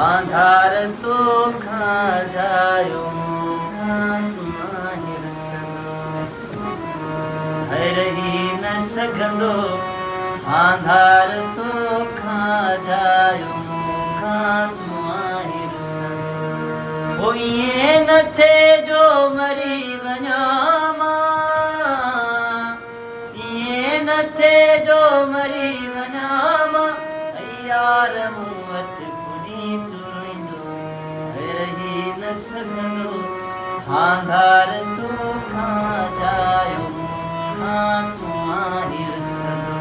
आधार तो खा जायो तुम्हारे सदो हर ही न सघंदो आधार तो खा जायो तुम्हारे सदो हो ये न थे जो मरी वञा ये न थे जो मरी वञा यार मूं वटि पुरी तुरींदो रही न सघंदो आधार तो खा जायो तुम्हारी सदो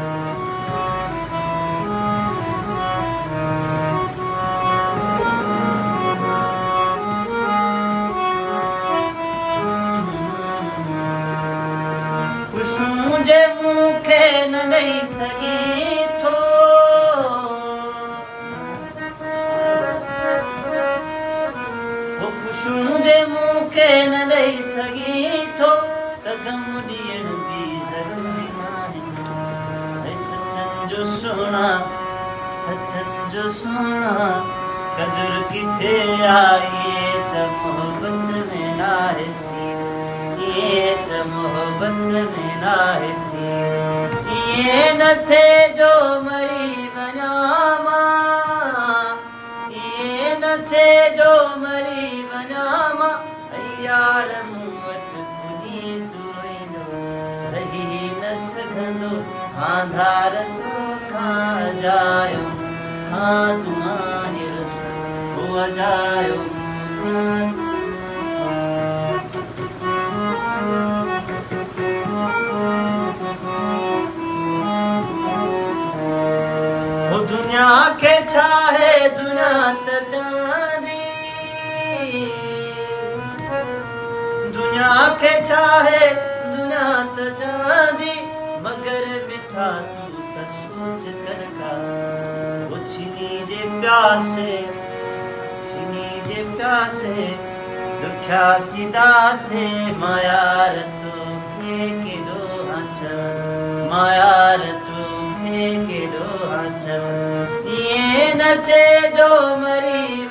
खुशबू जे मूंखे न ॾेई सघी थो मुझे मूंखे न ॾेई सघी थो त गम ॾियण बि ज़रूरी नाहे सचनि जो सोना कदुर किथे आई त मोहबत में नाहे थी ये त मोहबत में नाहे थी ये न थे जो मरी वञा ये न थे जो मरी यार मूं वटि पुरी तुरींदो रही न सघंदो आधार तो खा जायो तुम्हारे हो जायो हो दुनिया के चाहे दुनिया त चांदी दुनिया के चाहे दुनिया त चांदी मगर मिठा तू त सोच कर का वो छीनी जे प्यासे दुख्या थी दासे मायार तो खे केॾो अचण मायार तो खे केॾो अचण ये न चे जो मरी